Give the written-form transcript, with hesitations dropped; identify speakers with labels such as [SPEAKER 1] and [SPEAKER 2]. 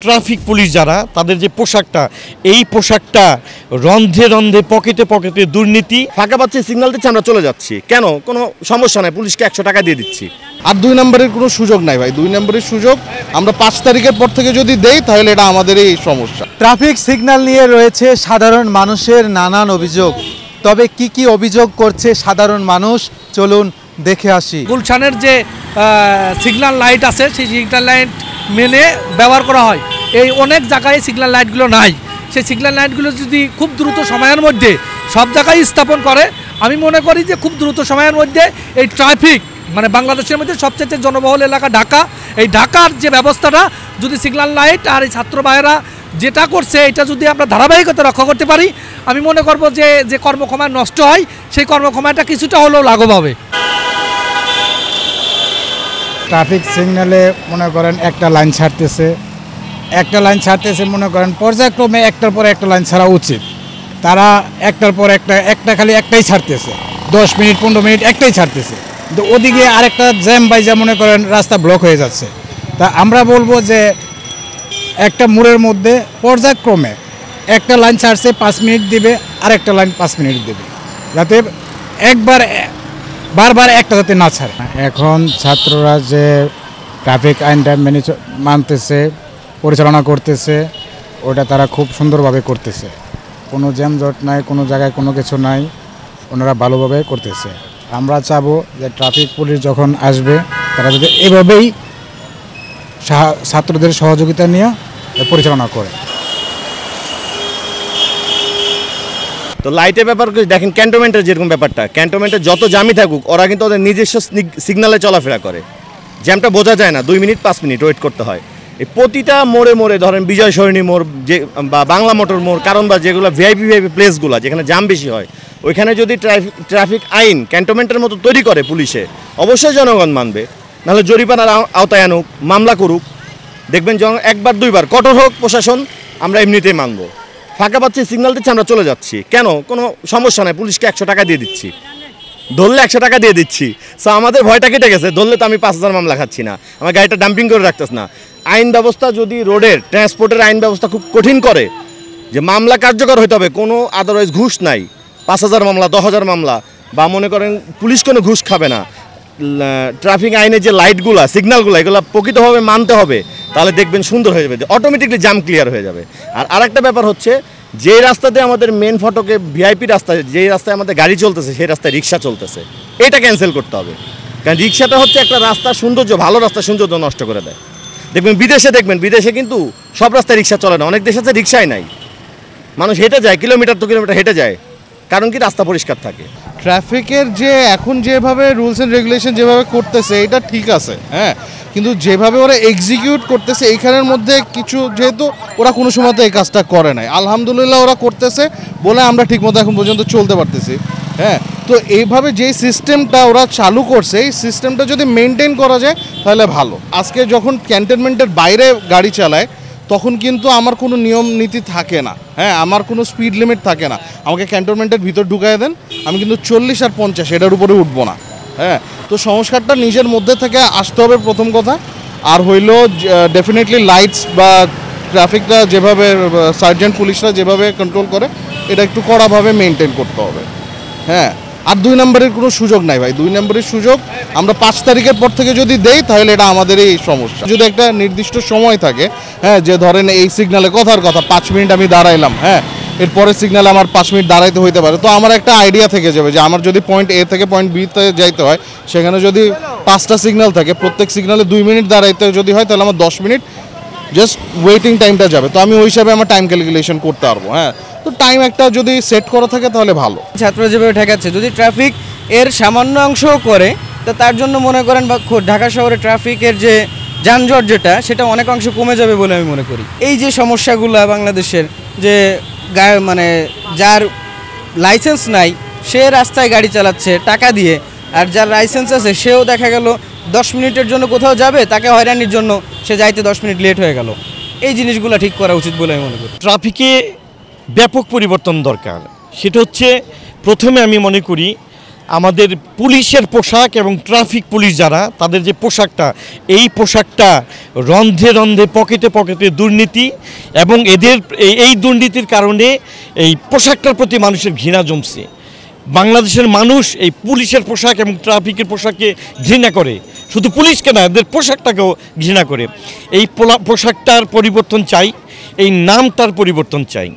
[SPEAKER 1] Traffic police যারা তাদের যে পোশাকটা, এই পোশাকটা রন্ধে রন্ধে পকেটে পকেটে দুর্নীতি।
[SPEAKER 2] ফাঁকা পাচ্ছি, সিগন্যাল দিচ্ছে, আমরা চলে যাচ্ছি, কেন? কোনো সমস্যা নাই, পুলিশকে 100 টাকা দিয়ে দিচ্ছি।
[SPEAKER 3] আর 2 নম্বরের কোনো সুযোগ নাই ভাই, 2 নম্বরের সুযোগ আমরা 5 তারিখের পর থেকে যদি দেই তাহলে এটা আমাদেরই সমস্যা।
[SPEAKER 4] ট্রাফিক সিগন্যাল নিয়ে রয়েছে সাধারণ মানুষের নানান অভিযোগ। তবে কি কি অভিযোগ করছে সাধারণ মানুষ, চলুন দেখে আসি।
[SPEAKER 5] গুলশানের যে সিগন্যাল লাইট আছে সেই সিগন্যাল লাইট মেনে ব্যবহার করা হয়, এই অনেক জায়গায় সিগন্যাল লাইটগুলো নাই। সেই সিগন্যাল লাইটগুলো যদি খুব দ্রুত সময়ের মধ্যে সব জায়গায় স্থাপন করে, আমি মনে করি যে খুব দ্রুত সময়ের মধ্যে এই ট্রাফিক মানে বাংলাদেশের মধ্যে সবচেয়ে জনবহুল এলাকা ঢাকা, এই ঢাকার যে ব্যবস্থাটা যদি সিগন্যাল লাইট আর এই ছাত্র ভাইয়েরা যেটা করছে এটা যদি আমরা ধারাবাহিকতা রক্ষা করতে পারি, আমি মনে করব যে যে কর্মক্ষমতা নষ্ট হয় সেই কর্মক্ষমতাটা কিছুটা হলেও লাঘব হবে।
[SPEAKER 6] ট্রাফিক সিগন্যালে মনে করেন একটা লাইন ছাড়তেছে মনে করেন পর্যায়ক্রমে একটার পর একটা লাইন ছাড়া উচিত। তারা একটার পর একটা খালি একটাই ছাড়তেছে, 10 মিনিট 15 মিনিট একটাই ছাড়তেছে, কিন্তু ওদিকে আরেকটা জ্যাম বাইজা মনে করেন রাস্তা ব্লক হয়ে যাচ্ছে। তা আমরা বলবো যে একটা মোড়ের মধ্যে পর্যায়ক্রমে একটা লাইন ছাড়ছে 5 মিনিট দিবে, আর একটা লাইন 5 মিনিট দেবে, যাতে বারবার একটা যাতে না ছাড়ে। এখন ছাত্ররা যে ট্রাফিক আইনটা মানতেছে, পরিচালনা করতেছে, ওটা তারা খুব সুন্দরভাবে করতেছে। কোনো জ্যামজট নাই, কোনো জায়গায় কোনো কিছু নাই, ওনারা ভালোভাবে করতেছে। আমরা চাবো যে ট্রাফিক পুলিশ যখন আসবে তারা যদি এভাবেই ছাত্রদের সহযোগিতা নিয়ে পরিচালনা করে।
[SPEAKER 2] তো লাইটের ব্যাপার দেখেন, ক্যান্টনমেন্টের যেরকম ব্যাপারটা, ক্যান্টনমেন্টের যত জামই থাকুক ওরা কিন্তু ওদের নিজস্ব সিগন্যালে চলাফেরা করে, জ্যামটা বোঝা যায় না, 2 মিনিট 5 মিনিট ওয়েট করতে হয়। এই প্রতিটা মোড়ে মোড়ে ধরেন বিজয় সরণী মোড় যে বা বাংলা মোটর মোড়, কারণ বা যেগুলো ভিআইপি প্লেসগুলো যেখানে জ্যাম বেশি হয়, ওইখানে যদি ট্রাফিক আইন ক্যান্টনমেন্টের মতো তৈরি করে পুলিশে, অবশ্যই জনগণ মানবে। নাহলে জরিমানার আওতায় আনুক, মামলা করুক, দেখবেন একবার 2বার কঠোর হোক প্রশাসন, আমরা এমনিতেই মানব। ফাঁকা পাচ্ছি, সিগন্যাল দিচ্ছে, আমরা চলে যাচ্ছি, কেন? কোনো সমস্যা নাই, পুলিশকে 100 টাকা দিয়ে দিচ্ছি, ধরলে 100 টাকা দিয়ে দিচ্ছি। সো আমাদের ভয়টা কেটে গেছে, ধরলে তো আমি 5000 মামলা খাচ্ছি না, আমার গাড়িটা ডাম্পিং করে রাখতেছ না। আইন ব্যবস্থা যদি রোডের ট্রান্সপোর্টের আইন ব্যবস্থা খুব কঠিন করে যে মামলা কার্যকর হতে হবে, কোনো আদারওয়াইজ ঘুষ নাই, 5000 মামলা 10000 মামলা, বা মনে করেন পুলিশ কোনো ঘুষ খাবে না, ট্রাফিক আইনের যে লাইটগুলো সিগন্যালগুলো এগুলো প্রকৃতভাবে মানতে হবে, তাহলে দেখবেন সুন্দর হয়ে যাবে, অটোমেটিকলি জাম ক্লিয়ার হয়ে যাবে। আর আরেকটা ব্যাপার হচ্ছে, যে রাস্তাতে আমাদের মেন ফটকে ভিআইপি রাস্তায় যেই রাস্তায় আমাদের গাড়ি চলতেছে সেই রাস্তায় রিক্সা চলতেছে, এটা ক্যান্সেল করতে হবে। কারণ রিক্সাটা হচ্ছে একটা রাস্তার সৌন্দর্য, ভালো রাস্তার সৌন্দর্য নষ্ট করে দেয়। বিদেশে কিন্তু সব রাস্তায় রিক্সা চলে না, অনেক দেশে আছে রিক্সাই নাই, মানুষ হেঁটে যায়, কিলোমিটার তো কিলোমিটার হেঁটে যায়, কারণ কি রাস্তা পরিষ্কার থাকে।
[SPEAKER 3] ট্রাফিকের যে এখন যেভাবে রুলস অ্যান্ড রেগুলেশন যেভাবে করতেছে এটা ঠিক আছে, হ্যাঁ, কিন্তু যেভাবে ওরা এক্সিকিউট করতেছে এইখানের মধ্যে কিছু, যেহেতু ওরা কোনো সময় তো এই কাজটা করে নাই, আলহামদুলিল্লাহ ওরা করতেছে বলে আমরা ঠিকমতো এখন পর্যন্ত চলতে পারতেছি। হ্যাঁ, তো এইভাবে যে সিস্টেমটা ওরা চালু করছে, এই সিস্টেমটা যদি মেনটেন করা যায় তাহলে ভালো। আজকে যখন ক্যান্টনমেন্টের বাইরে গাড়ি চালায় তখন কিন্তু আমার কোনো নিয়ম নীতি থাকে না, হ্যাঁ, আমার কোনো স্পিড লিমিট থাকে না, আমাকে ক্যান্টনমেন্টের ভিতর ঢুকাই দেন, আমি কিন্তু 40 আর 50 এটার উপরে উঠবো না। হ্যাঁ, তো সংস্কারটা নিজের মধ্যে থেকে আসতে হবে প্রথম কথা। আর হইল ডেফিনেটলি লাইটস বা ট্রাফিকটা যেভাবে সার্জেন্ট পুলিশরা যেভাবে কন্ট্রোল করে এটা একটু কড়াভাবে মেনটেন করতে হবে। হ্যাঁ, আর 2 নম্বরের কোনো সুযোগ নাই ভাই, 2 নম্বরের সুযোগ আমরা 5 তারিখের পর থেকে যদি দেই তাহলে এটা আমাদেরই সমস্যা। যদি একটা নির্দিষ্ট সময় থাকে, হ্যাঁ, যে ধরেন এই সিগন্যালে কথার কথা 5 মিনিট আমি দাঁড়াইলাম, হ্যাঁ, এরপরের সিগন্যালে আমার 5 মিনিট দাঁড়াইতে হইতে পারে, তো আমার একটা আইডিয়া থেকে যাবে যে আমার যদি পয়েন্ট এ থেকে পয়েন্ট বি তে যাইতে হয়, সেখানে যদি 5টা সিগন্যাল থাকে, প্রত্যেক সিগন্যালে 2 মিনিট দাঁড়াইতে যদি হয় তাহলে আমার 10 মিনিট জাস্ট ওয়েটিং টাইমটা যাবে, তো আমি ওই হিসাবে আমার টাইম ক্যালকুলেশন করতে পারবো। হ্যাঁ, তো টাইম একটা যদি সেট করা থাকে তাহলে ভালো।
[SPEAKER 7] ছাত্ররা যেভাবে ঠেকাচ্ছে, যদি ট্রাফিক এর সামান্য অংশও করে তো তার জন্য মনে করেন বা ঢাকা শহরে ট্রাফিকের যে যানজট সেটা অনেক অংশ কমে যাবে বলে আমি মনে করি। এই যে সমস্যাগুলো বাংলাদেশের, যে মানে যার লাইসেন্স নাই সে রাস্তায় গাড়ি চালাচ্ছে টাকা দিয়ে, আর যার লাইসেন্স আছে সেও দেখা গেল 10 মিনিটের জন্য কোথাও যাবে, তাকে হয়রানির জন্য সে যাইতে 10 মিনিট লেট হয়ে গেল। এই জিনিসগুলো ঠিক করা উচিত বলে আমি মনে করি।
[SPEAKER 1] ট্রাফিকে ব্যাপক পরিবর্তন দরকার। সেটা হচ্ছে, প্রথমে আমি মনে করি আমাদের পুলিশের পোশাক এবং ট্রাফিক পুলিশ যারা তাদের যে পোশাকটা এই পোশাকটা রন্ধে রন্ধে পকেটে পকেটে দুর্নীতি এবং এই দুর্নীতির কারণে এই পোশাকটার প্রতি মানুষের ঘৃণা জমছে। বাংলাদেশের মানুষ এই পুলিশের পোশাক এবং ট্রাফিকের পোশাককে ঘৃণা করে, শুধু পুলিশকে না এদের পোশাকটাকেও ঘৃণা করে। এই পোশাকটার পরিবর্তন চাই, এই নামটার পরিবর্তন চাই।